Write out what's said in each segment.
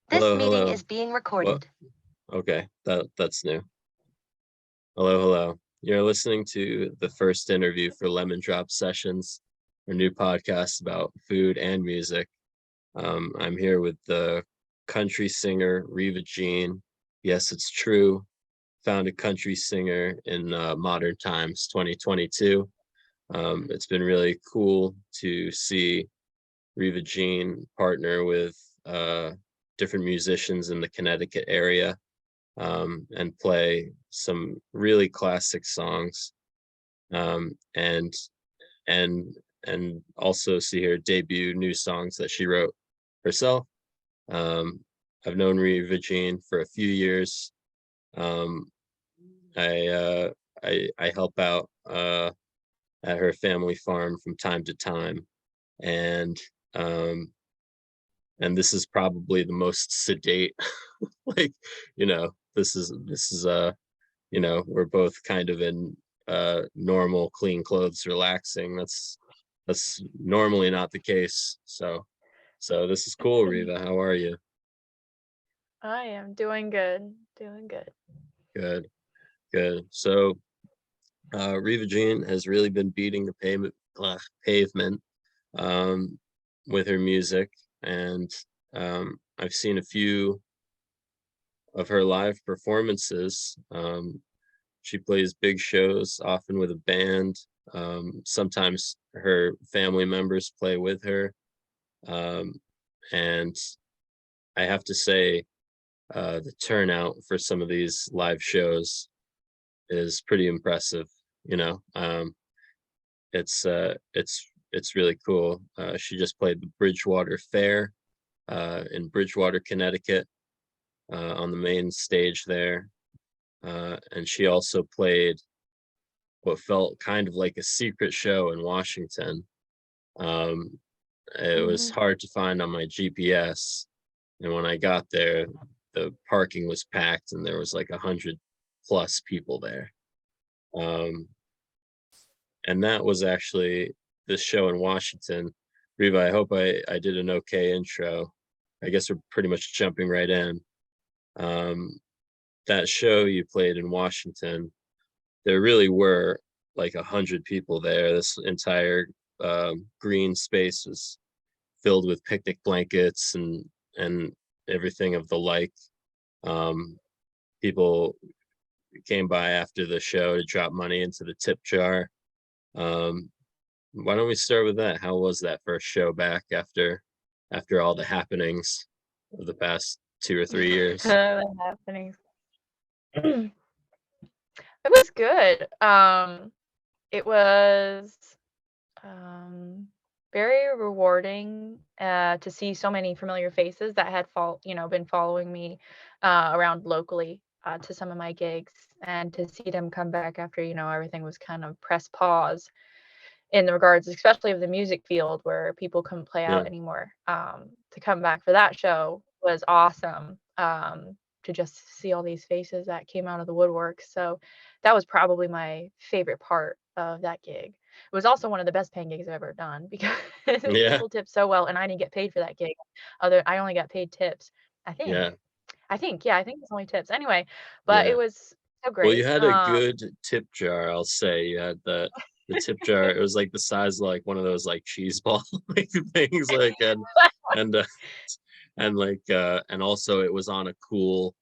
This Hello, meeting is hello. being What? recorded. Okay, that's new. Hello, hello. You're listening to the first interview for Lemon Drop Sessions, our new podcast about food and music. I'm here with the country singer Riva Jean. Yes, it's true. Found a country singer in modern times, 2022. It's been really cool to see Riva Jean partner with different musicians in the Connecticut area and play some really classic songs um, and and and also see her debut new songs that she wrote herself. Um, I've known Riva Jean for a few years. Um, I, uh, I help out at her family farm from time to time, and um, and this is probably the most sedate, like this is we're both kind of in normal clean clothes relaxing. That's normally not the case. So this is cool, Riva. How are you? I am doing good, doing good. Good, good. So Riva Jean has really been beating the pavement um, with her music, and I've seen a few of her live performances. She plays big shows, often with a band. Sometimes her family members play with her. Um, and I have to say, the turnout for some of these live shows is pretty impressive. You know, it's really cool. She just played the Bridgewater Fair in Bridgewater, Connecticut, on the main stage there. And she also played what felt kind of like a secret show in Washington. Um, it was Mhm. hard to find on my GPS, and when I got there, the parking was packed, and there was like 100+ people there. Um, and that was actually this show in Washington. Riva, I hope I did an okay intro. I guess we're pretty much jumping right in. Um, that show you played in Washington, there really were like 100 people there. This entire green space was filled with picnic blankets and everything of the like. Um, People came by after the show to drop money into the tip jar. Um, why don't we start with that? How was that first show back after all the happenings of the past 2 or 3 years? The happenings. It was good. It was um very rewarding to see so many familiar faces that had been following me around locally to some of my gigs, and to see them come back after everything was kind of press pause in the regards, especially of the music field where people couldn't play Yeah, out anymore. To come back for that show was awesome. To just see all these faces that came out of the woodwork. So that was probably my favorite part of that gig. It was also one of the best paying gigs I've ever done because yeah, people tipped so well, and I didn't get paid for that gig. I only got paid tips. I yeah, think. Yeah, I think it's only tips. Anyway, but it yeah. was so Well, you great. had a good tip jar, I'll say. You had the tip jar. It was like the size of like one of those like cheese ball like things, like and and also it was on a cool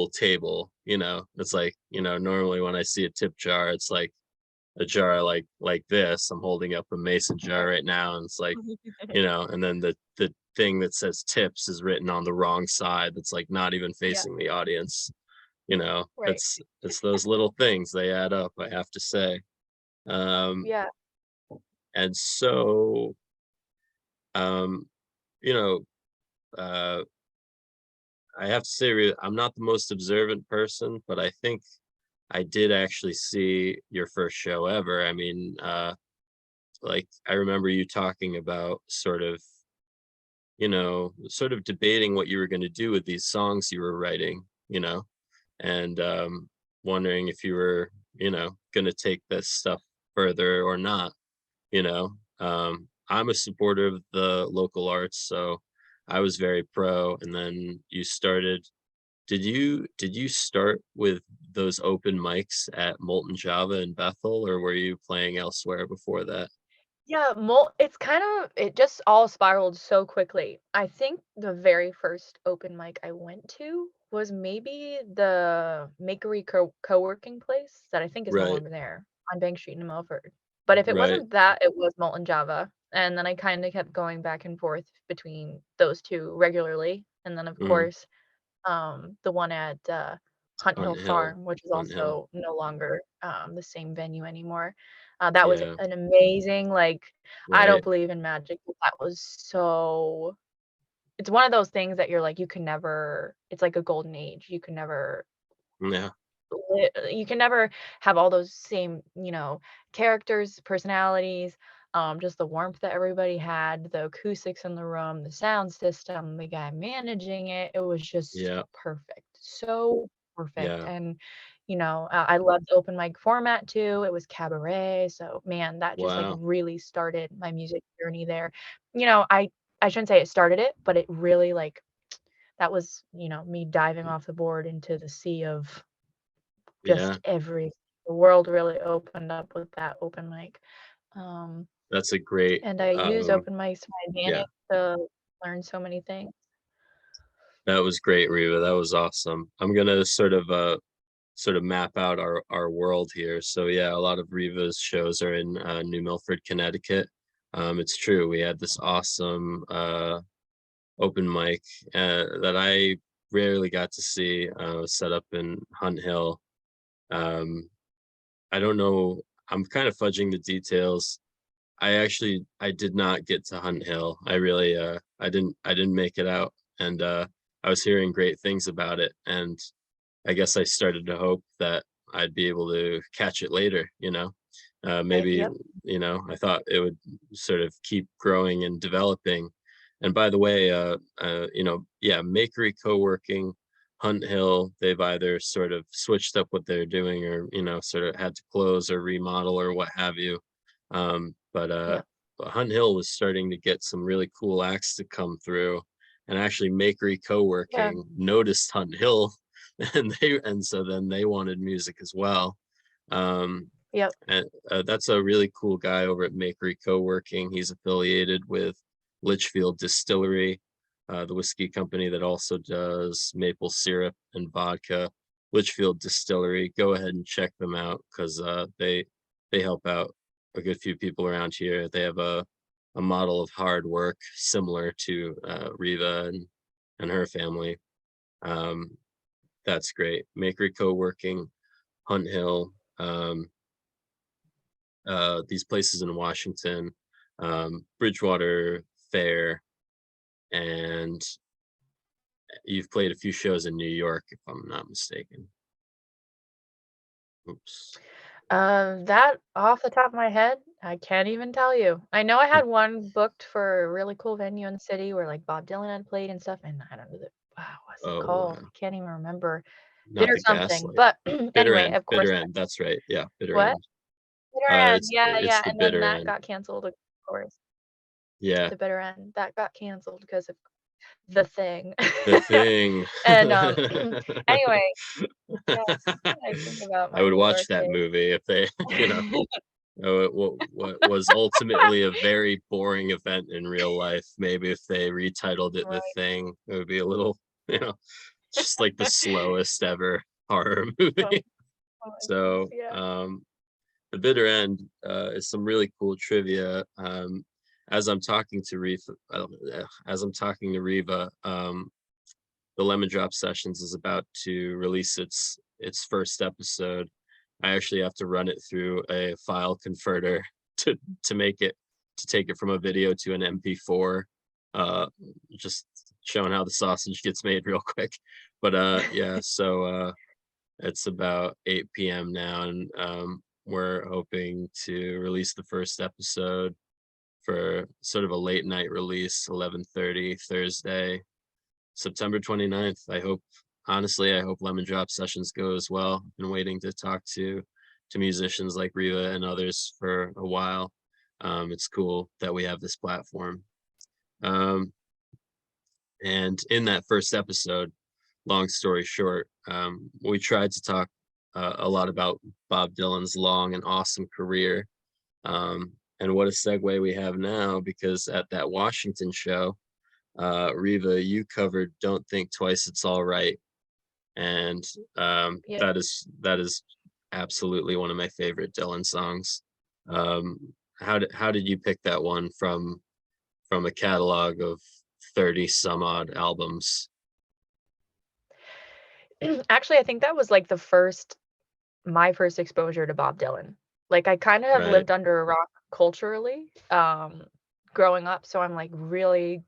table. It's like normally when I see a tip jar, it's like a jar like this. I'm holding up a mason jar right now, and it's like and then the thing that says tips is written on the wrong side. That's like not even Yeah, facing the audience. right. It's those little things, they add up, I have to say. um Yeah. and so um you know uh I have to say, I'm not the most observant person, but I think I did actually see your first show ever. I mean, like, I remember you talking about sort of debating what you were going to do with these songs you were writing, and wondering if you were, going to take this stuff further or not. I'm a supporter of the local arts, so I was very pro, and then you started. Did you start with those open mics at Molten Java in Bethel, or were you playing elsewhere before that? Yeah, it's kind of it just all spiraled so quickly. I think the very first open mic I went to was maybe the Makery co-working place that I think is no Right, longer there on Bank Street in Milford. But if it right. wasn't that, it was Molten Java. And then I kind of kept going back and forth between those two regularly. And then of Mhm. course, the one at Hunt Hill Hunt Hill, Farm, which is Hunt Hill. also no longer the same venue anymore. That was Yeah, an amazing, like, I don't right. believe in magic, but that was so it's one of those things that you're like, you can never it's like a golden age. Yeah, You can never have all those same, characters, personalities, just the warmth that everybody had, the acoustics in the room, the sound system, the guy managing it. It was just yeah, perfect. So perfect. yeah. And, I loved the open mic format too. It was cabaret. So, man, that just like Wow. really started my music journey there. You know, I I shouldn't say it started it, but it really like that was, me diving off the board into the sea of Yeah, just the world really opened up with that open mic, um, that's a great, and I use um open mics to my yeah, advantage to learn so many things. that was great, Riva, that was awesome. I'm gonna sort of map out our world here. So yeah, a lot of Riva's shows are in New Milford, Connecticut. It's true. We had this awesome open mic that I rarely got to see. Set up in Hunt Hill. Um, I don't know. I'm kind of fudging the details. I did not get to Hunt Hill. I really I didn't make it out, and I was hearing great things about it, and I guess I started to hope that I'd be able to catch it later, you know? Right, Maybe, yep, I thought it would sort of keep growing and developing. And by the way, yeah, Makery Co-working, Hunt Hill, they've either sort of switched up what they're doing or, sort of had to close or remodel or what have you. But yep, Hunt Hill was starting to get some really cool acts to come through. And actually, Makery yeah, Co-working noticed Hunt Hill and so then they wanted music as well. Um, yep, and that's a really cool guy over at Makery Co-working. He's affiliated with Litchfield Distillery, the whiskey company that also does maple syrup and vodka. Litchfield Distillery. Go ahead and check them out because they help out a good few people around here. They have a model of hard work similar to Riva and her family. Um, that's great. Makery Co-working, Hunt Hill, these places in Washington, Bridgewater Fair, and you've played a few shows in New York, if I'm not mistaken. Oops. that off the top of my head, I can't even tell you. I know I had one booked for a really cool venue in the city where, like, Bob Dylan had played and stuff, and I don't know wow, what's it Oh, called? I can't even remember. not Bitter the something, Gaslight. but Bitter anyway, End. of course Bitter End. That's right. Yeah, Bitter what? End. Bitter End, yeah, It's yeah, the and then Bitter that End. got canceled, of course. Yeah, The Bitter End, that got canceled because of the thing. the thing. And, anyway, yeah, now that I think about I my would New watch York that days. movie if they, you know, what was ultimately a very boring event in real life. Maybe if they retitled it The Right. Thing, it would be a little, you know, just like the slowest ever horror Oh, movie. oh my goodness, So, yeah. The Bitter End is some really cool trivia. As I'm talking to Riva, the Lemon Drop Sessions is about to release its first episode. I actually have to run it through a file converter to to make it to take it from a video to an MP4. Uh, just showing how the sausage gets made real quick. But yeah, so it's about 8 p.m. now, and we're hoping to release the first episode for sort of a late night release, 11:30 Thursday, September 29th. I hope Lemon Drop Sessions go as well. Been waiting to talk to musicians like Riva and others for a while. It's cool that we have this platform. Um, And in that first episode, long story short, we tried to talk a lot about Bob Dylan's long and awesome career. And what a segue we have now, because at that Washington show, Riva, you covered "Don't Think Twice, It's All Right," and Yeah. that is absolutely one of my favorite Dylan songs. Um, how did you pick that one from a catalog of 30 some odd albums? Actually, I think that was like my first exposure to Bob Dylan. Like, I kind of have Right. lived under a rock culturally, growing up, so I'm like really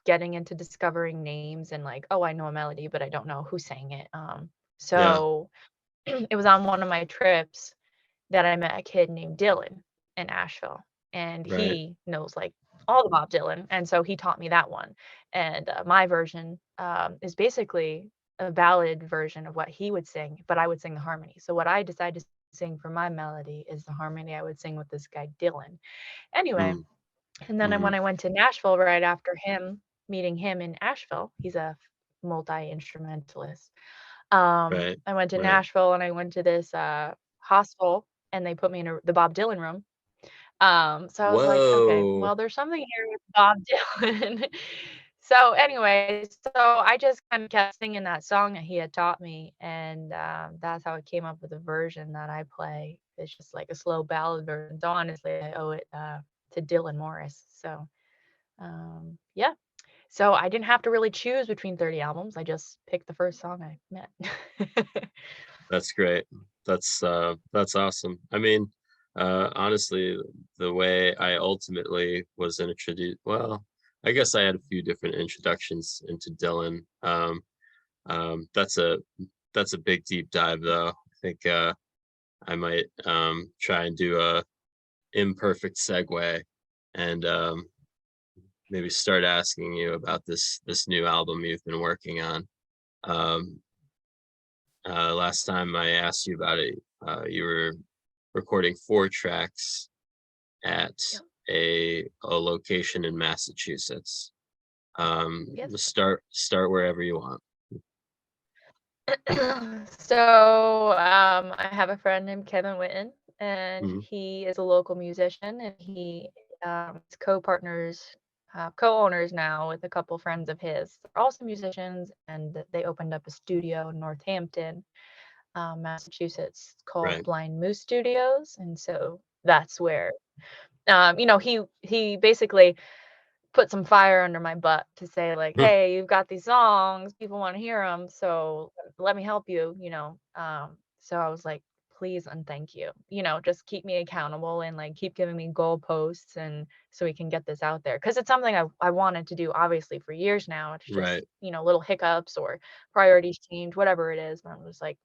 getting into discovering names and like, oh, I know a melody, but I don't know who sang it. Yeah. So it was on one of my trips that I met a kid named Dylan in Asheville, and Right. he knows like all the Bob Dylan, and so he taught me that one. And my version is basically a ballad version of what he would sing, but I would sing the harmony. So what I decided to sing for my melody is the harmony I would sing with this guy Dylan. Anyway, Mm, and then mhm. when I went to Nashville right after meeting him in Asheville, he's a multi-instrumentalist. Right. I went to Right. Nashville and I went to this hostel and they put me in the Bob Dylan room. So I was like, okay, Whoa. well, there's something here with Bob Dylan. So anyway, so I just kind of kept singing that song that he had taught me, and that's how I came up with a version that I play. It's just like a slow ballad version. So honestly, I owe it to Dylan Morris. So yeah, so I didn't have to really choose between 30 albums. I just picked the first song I met. That's great. That's awesome. I mean, honestly, the way I ultimately was introduced, well, I guess I had a few different introductions into Dylan. That's a big deep dive though. I think I might try and do a imperfect segue and maybe start asking you about this new album you've been working on. Um, last time I asked you about it, you were recording 4 tracks at Yep. a location in Massachusetts. Yes. Start wherever you want. So, I have a friend named Kevin Witten, and Mhm. he is a local musician, and is co-owners now with a couple friends of his. They're also musicians, and they opened up a studio in Northampton, Massachusetts, called Right. Blind Moose Studios, and so that's where, he basically put some fire under my butt to say like, "Hey, you've got these songs, people wanna hear them, so let me help you," you know? So I was like, "Please and thank you." You know, just keep me accountable and, like, keep giving me goalposts and so we can get this out there. Because it's something I wanted to do obviously for years now. It's just, Right. little hiccups or priorities change, whatever it is, and I'm just like,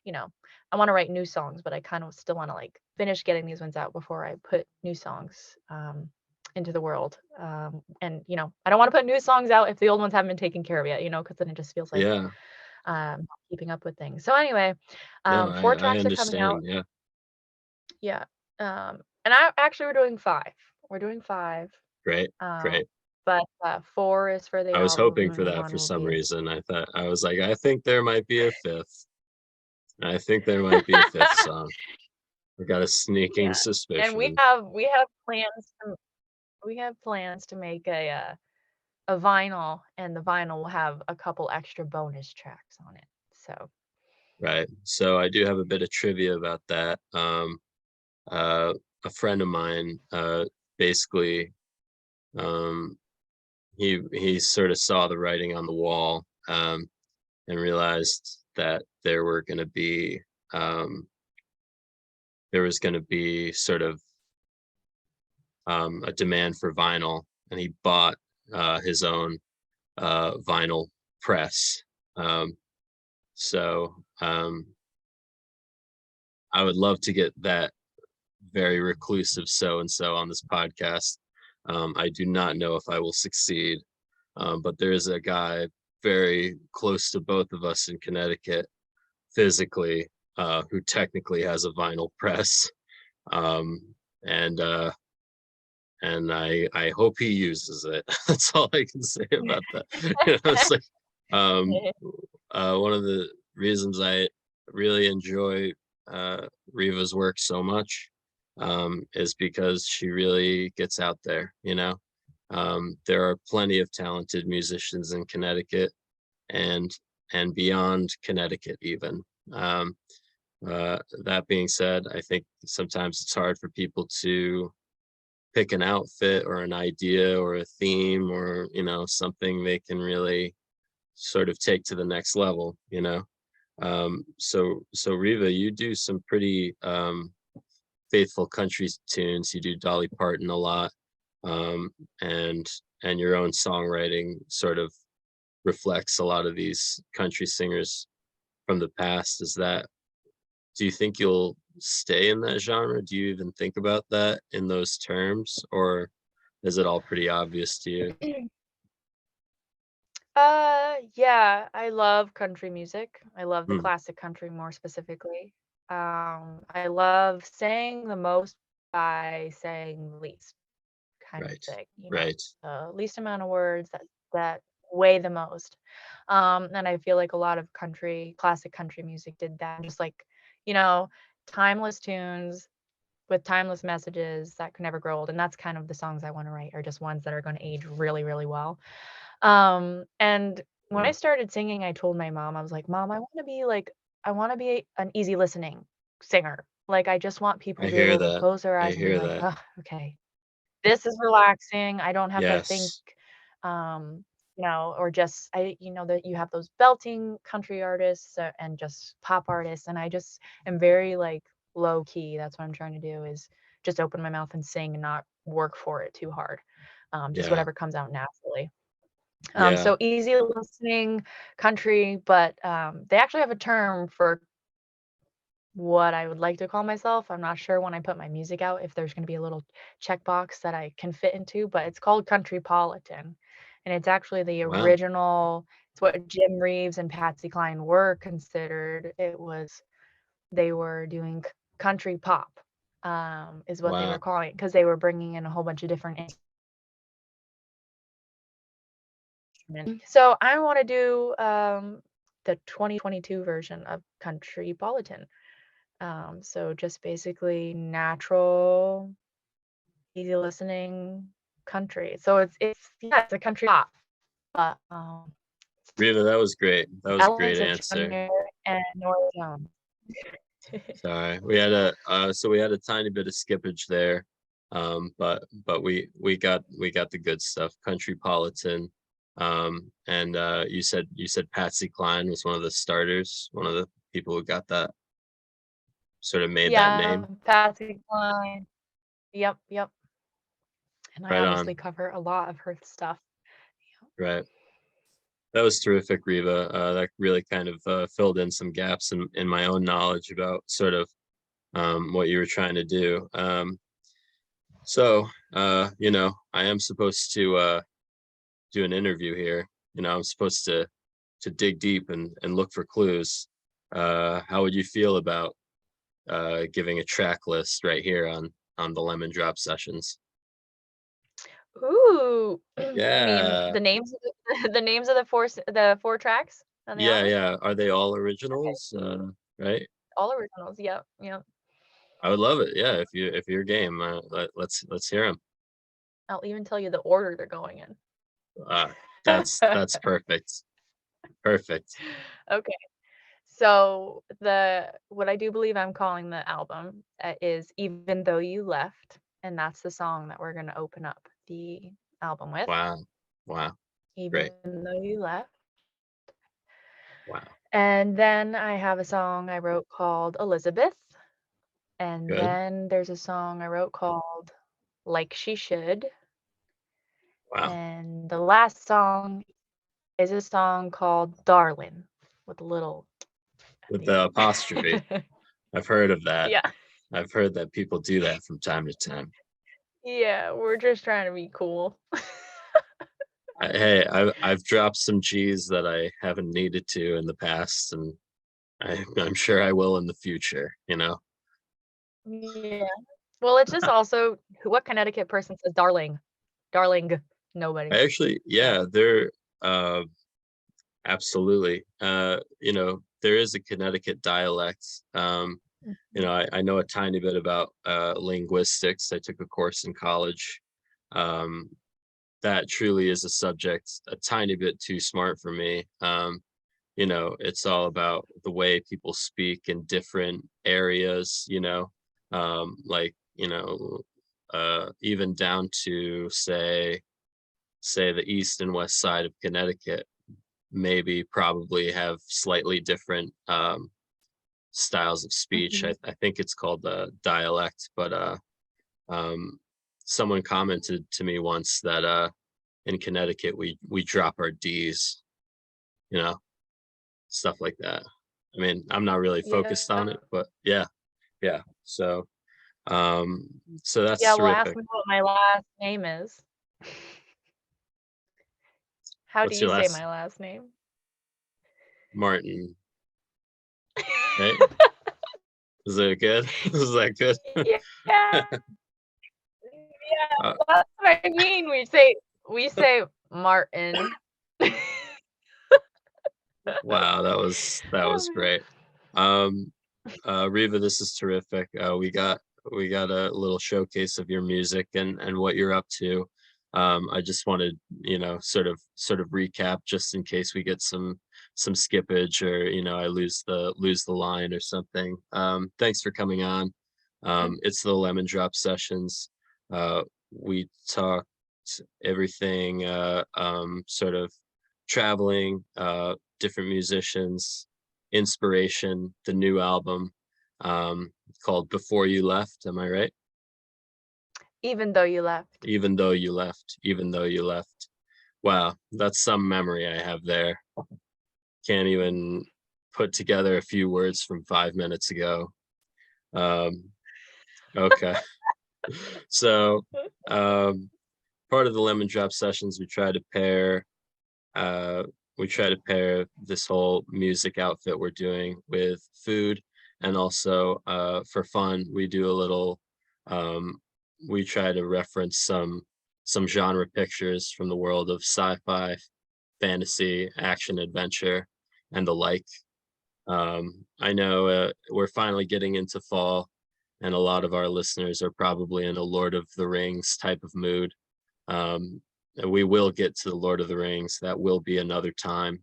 you know, I wanna write new songs, but I kind of still wanna, like, finish getting these ones out before I put new songs, into the world. And I don't want to put new songs out if the old ones haven't been taken care of yet, because then it just feels like Yeah. not keeping up with things. So anyway, No, 4 I tracks are coming out. understand. Yeah. Yeah. And I actually we're doing five. We're doing five. Great. Um, Great. but four is for the I was album, hoping for and that one for will some be in. reason. I was like, I think there might be a fifth. I think there might be a fifth song. I got a sneaking Yeah. And we suspicion. have we have plans to we have plans to make a vinyl, and the vinyl will have a couple extra bonus tracks on it. So Right. So I do have a bit of trivia about that. Uh, a friend of mine, basically, um, he sort of saw the writing on the wall, and realized that um, there was going to be sort of a demand for vinyl, and he bought his own vinyl press. Um, so I would love to get that very reclusive so and so on this podcast. I do not know if I will succeed, but there is a guy very close to both of us in Connecticut physically, who technically has a vinyl press. Um, and and I hope he uses it. That's all I can say about that. It's like um, one of the reasons I really enjoy Riva's work so much is because she really gets out there. There are plenty of talented musicians in Connecticut and and beyond Connecticut even. Um, that being said, I think sometimes it's hard for people to pick an outfit or an idea or a theme or something they can really sort of take to the next level. So Riva, you do some pretty faithful country tunes. You do Dolly Parton a lot, um, and and your own songwriting sort of reflects a lot of these country singers from the past. Do you think you'll stay in that genre? Do you even think about that in those terms, or is it all pretty obvious to you? Yeah, I love country music. I love the Hmm, classic country more specifically. I love saying the most by saying the least kind of right, thing, right. the least amount of words that weigh the most. And I feel like a lot of classic country music did that, just like, you know, timeless tunes with timeless messages that could never grow old. And that's kind of the songs I want to write, are just ones that are going to age really, really well. And when I Wow. started singing, I told my mom, I was like, "Mom, I want to be an easy listening singer. Like, I just want people I to be hear able to that. close their I eyes and be hear like, that. oh, okay, this is relaxing. I don't have to think, Yes. um, or just that you have those belting country artists and just pop artists, and I just am very like low key. That's what I'm trying to do is just open my mouth and sing and not work for it too hard. Just Yeah. whatever comes out naturally. Yeah. So easy listening country, but they actually have a term for what I would like to call myself. I'm not sure when I put my music out if there's going to be a little checkbox that I can fit into, but it's called countrypolitan. And it's actually the Wow. original, it's what Jim Reeves and Patsy Cline were considered. They were doing country pop, is what they were Wow. calling it, because they were bringing in a whole bunch of different instruments. So I want to do the 2022 version of countrypolitan. So just basically natural, easy listening country. So it's a country pop, but Riva, that was great. That was a great elements of John answer. Mayer and Norah Jones. Sorry. We had a tiny bit of skippage there. But we got the good stuff. Countrypolitan. And you said Patsy Cline was one of the starters, one of the people who got that sort of made that Yeah, name. Patsy Cline. Yep, yep. And I Right obviously on. cover a lot of her stuff. Right. That was terrific, Riva. That really kind of filled in some gaps in my own knowledge about sort of what you were trying to do. So I am supposed to do an interview here. I'm supposed to dig deep and look for clues. How would you feel about giving a track list right here on the Lemon Drop sessions? Ooh, you mean Yeah, the names of the names of the four tracks on the yeah, album? yeah. Are they all Okay, originals? Right? all originals. Yep, yep. I would love it. Yeah, if you're game, let's hear them. I'll even tell you the order they're going in. Uh, that's perfect. Perfect. Okay. So the what I do believe I'm calling the album is "Even Though You Left," and that's the song that we're gonna open up the album with. Wow. Wow. Great. "Even Though You Left," Wow. and then I have a song I wrote called "Elizabeth," and Good. then there's a song I wrote called "Like She Should," Wow. and the last song is a song called "Darlin'" with a little at With the the end. apostrophe. I've heard of that. Yeah. I've heard that people do that from time to time. Yeah, we're just trying to be cool. Hey, I've dropped some G's that I haven't needed to in the past, and I'm sure I will in the future. Yeah. Well, it's just also what Connecticut person says darling? Darling. Nobody. I actually, So yeah, they're uh, absolutely. There is a Connecticut dialect. mhm, I know a tiny bit about linguistics. I took a course in college. Um, that truly is a subject a tiny bit too smart for me. It's all about the way people speak in different areas, like, even down to say the east and west side of Connecticut maybe probably have slightly different styles of speech. mhm. I think it's called the dialect, but um, someone commented to me once that in Connecticut we drop our D's, you know, stuff like that. I mean, I'm not really focused on Yeah. it, but yeah, yeah. Um, so that's Yeah, well, ask terrific. me what my last name is. How do What's you your say last my last name? Martin, right? Is it good? Is that good? Yeah. Yeah, uh, that's what I mean. We say Martin. wow, that was great. Um, Riva, this is terrific. We got a little showcase of your music and what you're up to. I just wanted, sort of recap just in case we get some skippage or I lose the line or something. Thanks for coming on. It's the Lemon Drop Sessions. We talked everything, sort of traveling, different musicians, inspiration, the new album, called Before You Left, am I right? Even though you left. Even though you left, even though you left. Wow, that's some memory I have there. Can't even put together a few words from 5 minutes ago. Um, okay. So, um, part of the Lemon Drop Sessions, uh, we try to pair this whole music outfit we're doing with food, and also for fun we do a little um, we try to reference some genre pictures from the world of sci-fi, fantasy, action, adventure, and the like. I know we're finally getting into fall, and a lot of our listeners are probably in a Lord of the Rings type of mood. And we will get to the Lord of the Rings. That will be another time.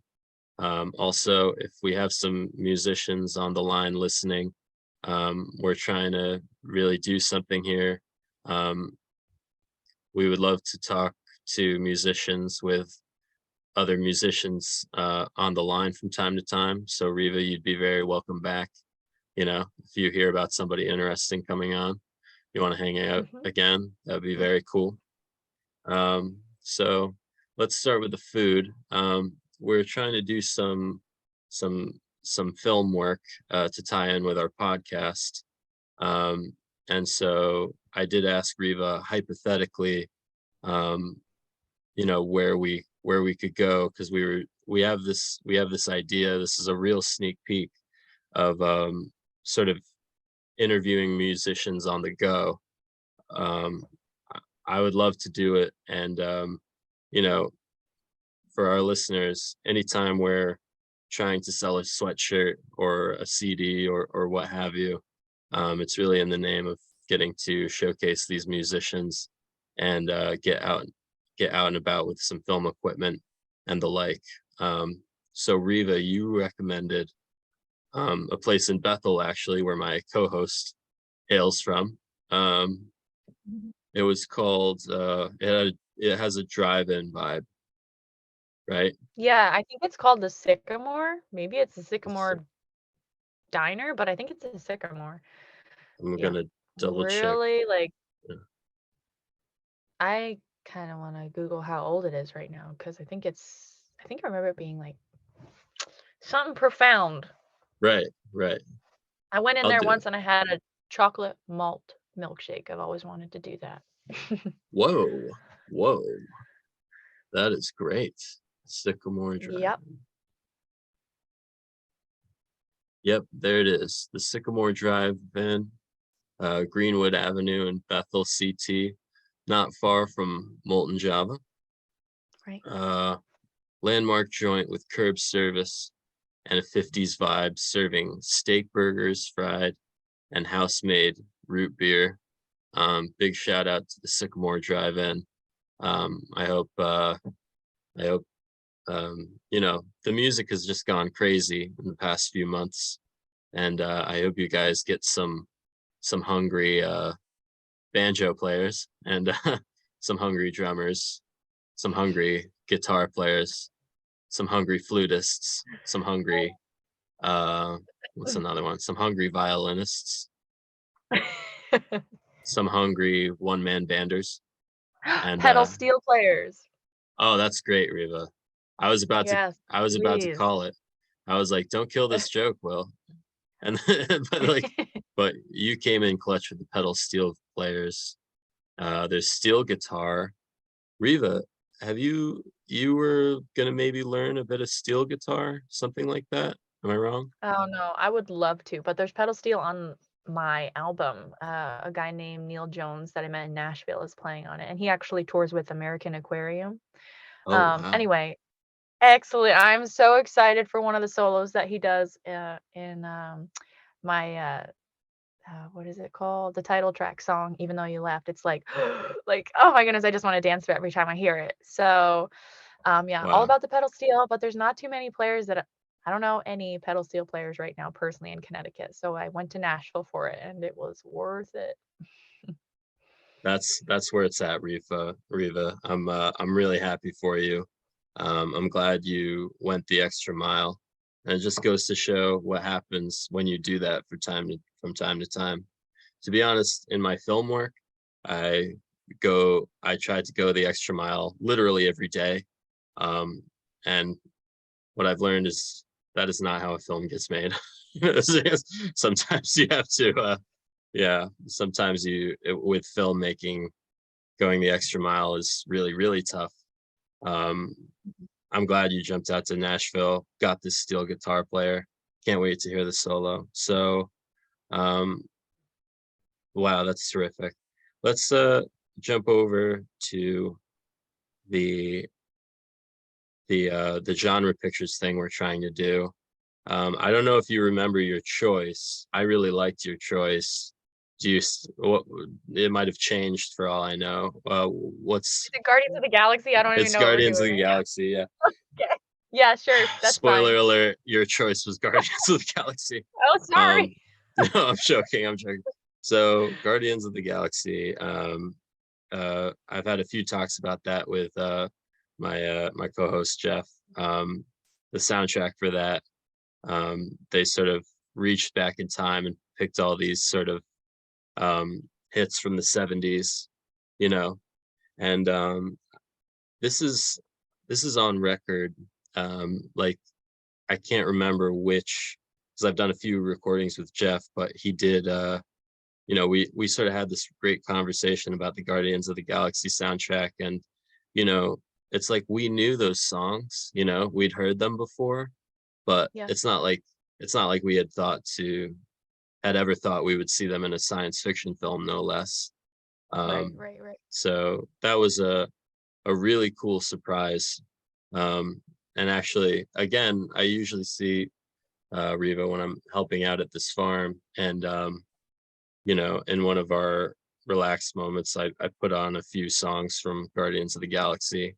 Also, if we have some musicians on the line listening, we're trying to really do something here. Um, we would love to talk to musicians with other musicians on the line from time to time. So, Riva, you'd be very welcome back. If you hear about somebody interesting coming on, you want to hang out Mhm. again, that'd be very cool. So let's start with the food. We're trying to do some film work to tie in with our podcast. Um, and so I did ask Riva hypothetically, um, where we could go, because we have this idea. This is a real sneak peek of sort of interviewing musicians on the go. Um, I would love to do it, and you know, for our listeners, anytime we're trying to sell a sweatshirt or a CD or what have you, it's really in the name of getting to showcase these musicians and get out and about with some film equipment and the like. So Riva, you recommended a place in Bethel, actually, where my co-host hails from. Um, Mhm. it was called it has a drive-in vibe, right? Yeah, I think it's called the Sycamore. Maybe it's the It's, Sycamore Diner, but I think it's a Sycamore. I'm Yeah. gonna double check. Really, like, Yeah. I kinda wanna Google how old it is right now because I think I remember it being, like, something profound. Right, right. I went in I'll there do it. once and I had a chocolate malt milkshake. I've always wanted to do that. Whoa, whoa, that is great. Sycamore Drive. Yep. Yep, there it is. The Sycamore Drive van. Greenwood Avenue in Bethel, CT, not far from Molten Java. Right. Uh, Landmark joint with curb service and a 50s vibe, serving steak burgers, fried, and house-made root beer. Big shout out to the Sycamore Drive-In. I hope the music has just gone crazy in the past few months, and I hope you guys get some hungry banjo players and some hungry drummers, some hungry guitar players, some hungry flutists, some hungry what's another one? Some hungry violinists, some hungry one-man banders, and Pedal steel players. oh, that's great, Riva. I was about to Yes, I was about to please. call it. I was like, don't kill this joke, Will. And but like but you came in clutch with the pedal steel players. There's steel guitar. Riva, you were gonna maybe learn a bit of steel guitar, something like that? Am I wrong? Oh, no, I would love to, but there's pedal steel on my album. A guy named Neil Jones that I met in Nashville is playing on it, and he actually tours with American Aquarium. Oh wow. Anyway, excellent. I'm so excited for one of the solos that he does in my what is it called? The title track song, Even Though You Left. It's like, like, oh my goodness, I just want to dance to it every time I hear it. So, yeah, all Wow. about the pedal steel, but there's not too many players that I don't know any pedal steel players right now personally in Connecticut. So I went to Nashville for it and it was worth it. That's where it's at, Riva. I'm really happy for you. I'm glad you went the extra mile. And it just goes to show what happens when you do that from time to time. To be honest, in my film work, I I try to go the extra mile literally every day. Um, and what I've learned is that is not how a film gets made. Sometimes you have to yeah, sometimes with filmmaking, going the extra mile is really, really tough. Um, I'm glad you jumped out to Nashville, got this steel guitar player. Can't wait to hear the solo. So, um, wow, that's terrific. Let's jump over to the the genre pictures thing we're trying to do. I don't know if you remember your choice. I really liked your choice. What it might have changed for all I know. What's Is it Guardians of the Galaxy? I don't even It's know what we're Guardians of doing the right now. Galaxy, yeah. Okay. Yeah, sure. That's Spoiler fine. alert, your choice was Guardians of the Galaxy. Oh, sorry. Um, no, I'm joking, I'm joking. So Guardians of the Galaxy, I've had a few talks about that with my co-host Jeff. The soundtrack for that, they sort of reached back in time and picked all these sort of hits from the 70s, you know, and this is this is on record. Like I can't remember which, because I've done a few recordings with Jeff, but he did. We sort of had this great conversation about the Guardians of the Galaxy soundtrack, and you know, it's like we knew those songs. We'd heard them before, but Yeah. it's not like we had ever thought we would see them in a science fiction film, no less. Right, Um, right, right. so that was a really cool surprise. And actually, again, I usually see Riva when I'm helping out at this farm, and in one of our relaxed moments, I put on a few songs from Guardians of the Galaxy,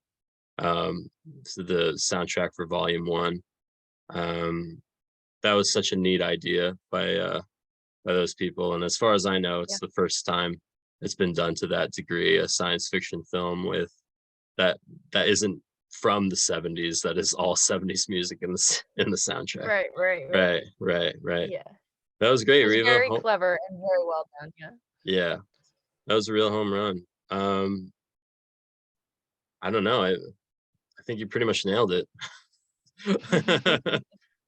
to the soundtrack for Volume One. Um, that was such a neat idea by those people, and as far as I know, Yeah. it's the first time it's been done to that degree, a science fiction film with that that isn't from the 70s, that is all 70s music in the soundtrack. Right, right, right. Right, right, right. Yeah. That was It great, was Riva. very clever and very well done. Yeah. Yeah, that was a real home run. I don't know. I think you pretty much nailed it.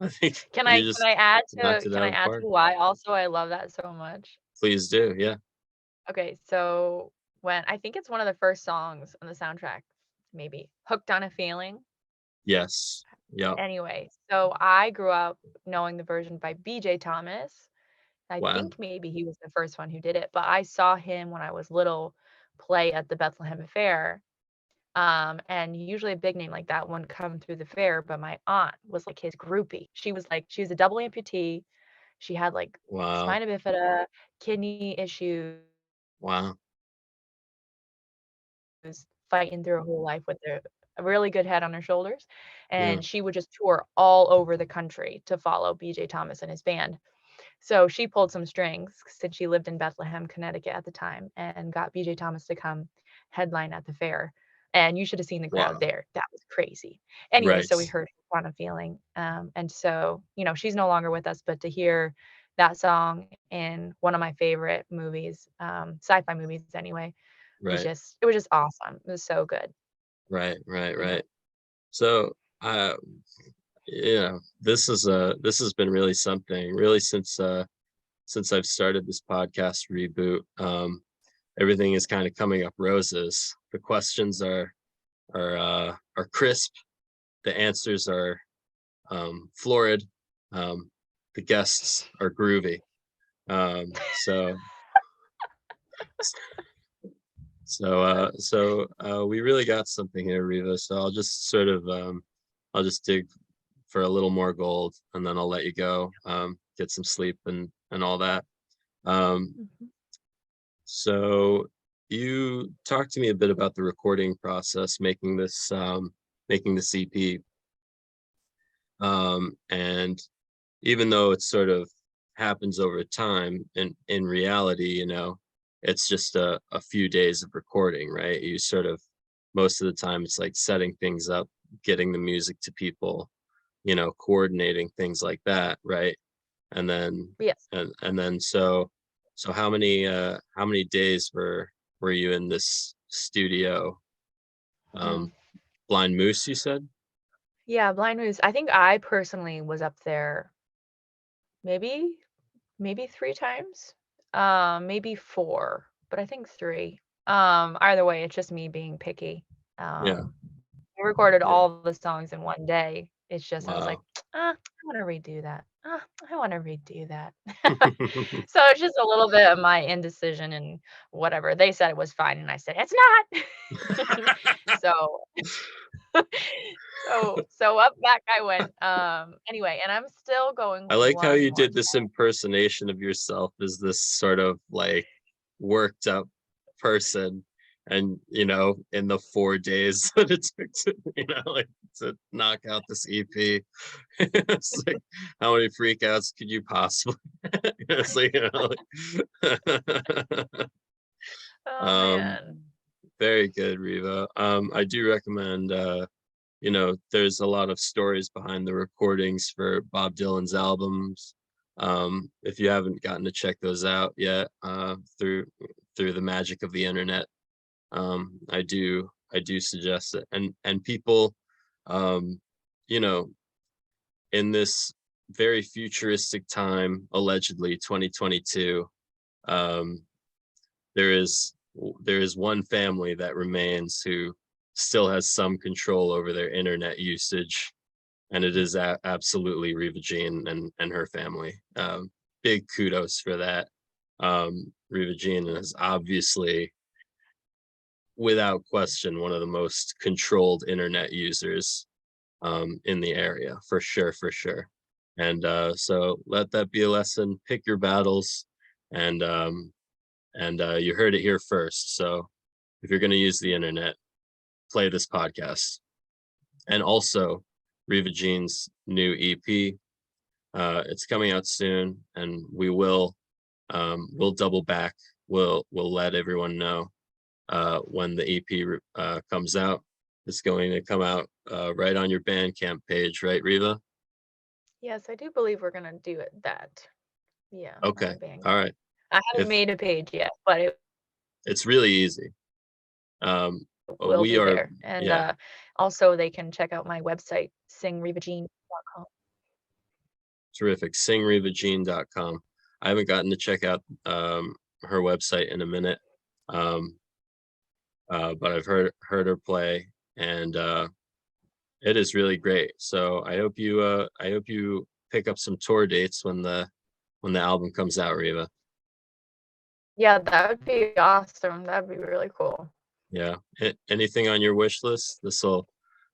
I think Can I you can just I add knocked to it can out I of the add park. to why also I love that so much? Please do. Yeah. Okay, so when I think it's one of the first songs on the soundtrack, maybe Hooked on a Feeling. Yes. Yep. Anyway, so I grew up knowing the version by BJ Thomas, I Wow. think maybe he was the first one who did it, but I saw him when I was little play at the Bethlehem Fair. And usually a big name like that wouldn't come through the fair, but my aunt was like his groupie. She was a double amputee. She had like Wow. spina bifida, kidney issues, Wow. fighting through her whole life with a really good head on her shoulders. Yeah. And she would just tour all over the country to follow BJ Thomas and his band. So she pulled some strings since she lived in Bethlehem, Connecticut at the time, and got BJ Thomas to come headline at the fair. And you should have seen the crowd Wow. there. That was crazy. Anyway, Right. so we heard "What I'm Feeling." And so, she's no longer with us, but to hear that song in one of my favorite movies, sci-fi movies anyway, Right. it was just awesome. It was so good. Right. Right. Yeah. Right. So, this has been really something, really, since I've started this podcast reboot. Everything is kind of coming up roses. The questions are crisp. The answers are florid. Um, the guests are groovy. So we really got something here, Riva. So I'll just dig for a little more gold, and then I'll let you go, get some sleep and all that. Um, Mhm. so you talked to me a bit about the recording process, making this EP, and even though it sort of happens over time, in reality, it's just a few days of recording, right? You sort of, most of the time, it's like setting things up, getting the music to people, coordinating things like that, right? And then Yes. and then so how many days were you in this studio? Mm. Um, Blind Moose, you said? Yeah, Blind Moose. I think I personally was up there maybe maybe 3 times, maybe 4, but I think 3. Either way, it's just me being picky. Yeah, I recorded yeah. all the songs in one day. It's just I was like, Wow. I wanna redo that. I wanna redo that." So, it's just a little bit of my indecision and whatever. They said it was fine, and I said, "It's not." So so up back I went, anyway, and I'm still going I like how one you more did this impersonation of yourself as this sort of like worked up person, and in the 4 days that it took to, like, to knock out this EP. It's like, how many freakouts could you possibly it's like, Oh, um man. very good, Riva. I do recommend, there's a lot of stories behind the recordings for Bob Dylan's albums. If you haven't gotten to check those out yet, through the magic of the internet, I do suggest it. And people, um, you know, in this very futuristic time, allegedly 2022, um, there is there is one family that remains who still has some control over their internet usage, and it is absolutely Riva Jean and her family. Big kudos for that. Riva Jean is obviously, without question, one of the most controlled internet users, in the area, for sure, for sure. And so let that be a lesson. Pick your battles, and you heard it here first. So if you're going to use the internet, play this podcast. And also, Riva Jean's new EP. It's coming out soon, and we'll double back. We'll let everyone know when the EP comes out. It's going to come out right on your Bandcamp page, right, Riva? Yes, I do believe we're gonna do it that. Yeah, on Okay, the all Bandcamp. right. I haven't If made a page yet, but it It's really easy. Um, will we be are, there, and, yeah, also they can check out my website, singrivagene.com. terrific. Singrivagene.com. I haven't gotten to check out her website in a minute. Um, but I've heard her play, and it is really great. So I hope you pick up some tour dates when when the album comes out, Riva. Yeah, that would be awesome. That'd be really cool. Yeah. Anything on your wish list?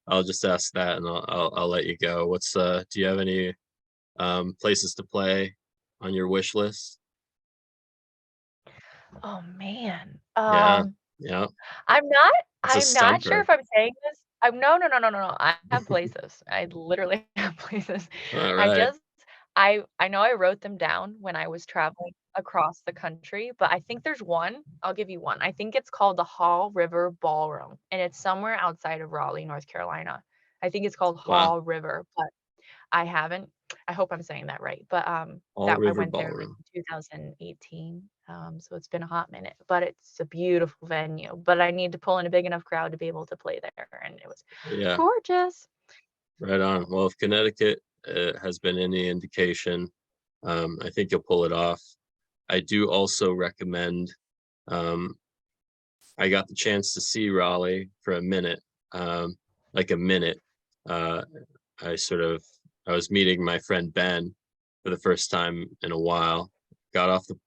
I'll just ask that, and I'll let you go. Do you have any places to play on your wish list? Oh man. Yeah. Yeah. I'm not It's a I'm not sure stumper. if I'm saying this. I'm no, no, no, no, no, no. I have places. I literally have places. All I right. just I know I wrote them down when I was traveling across the country, but I think there's one. I'll give you one. I think it's called the Hall River Ballroom, and it's somewhere outside of Raleigh, North Carolina. I think it's called Wow. Hall River, but I haven't. I hope I'm saying that right. But All that I River went there like Ballroom. in 2018. So it's been a hot minute, but it's a beautiful venue. But I need to pull in a big enough crowd to be able to play there, and it was Yeah. gorgeous. Right on. Well, if Connecticut has been any indication, I think you'll pull it off. I do also recommend. Um, I got the chance to see Raleigh for a minute, like a minute. Uh, I sort of I was meeting my friend Ben for the first time in a while. Got off the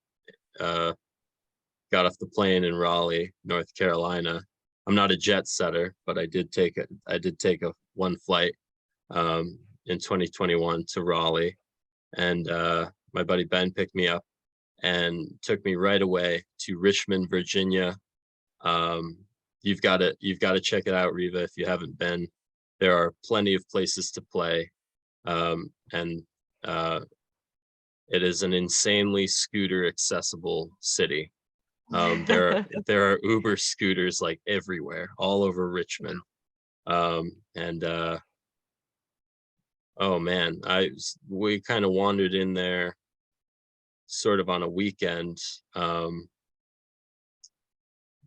uh, got off the plane in Raleigh, North Carolina. I'm not a jet setter, but I did take a one flight in 2021 to Raleigh, and my buddy Ben picked me up and took me right away to Richmond, Virginia. Um, you've got to check it out, Riva, if you haven't been. There are plenty of places to play, and uh, it is an insanely scooter accessible city. There are Uber scooters like everywhere, all over Richmond. And Oh man, we kind of wandered in there sort of on a weekend,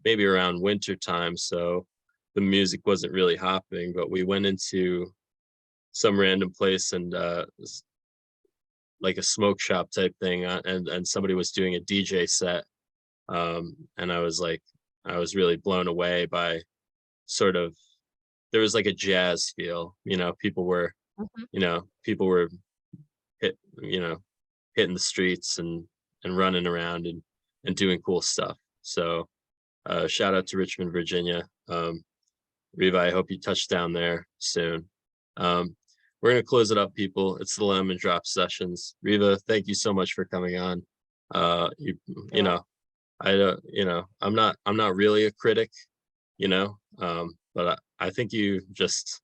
maybe around winter time, so the music wasn't really hopping, but we went into some random place and like a smoke shop type thing, and somebody was doing a DJ set, and I was really blown away by sort of there was like a jazz feel, Mhm. people were hit, hitting the streets and running around and doing cool stuff. So shout out to Richmond, Virginia. Riva, I hope you touch down there soon. Um, we're gonna close it up, people. It's the Lemon Drop Sessions. Riva, thank you so much for coming on. You You're you know, I'm not really a critic, but I think you just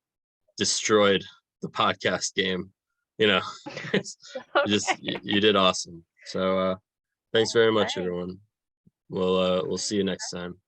destroyed the podcast game. You know, welcome. it's Okay. you did awesome. So thanks very much, Thanks. everyone. We'll see you Thanks. next time.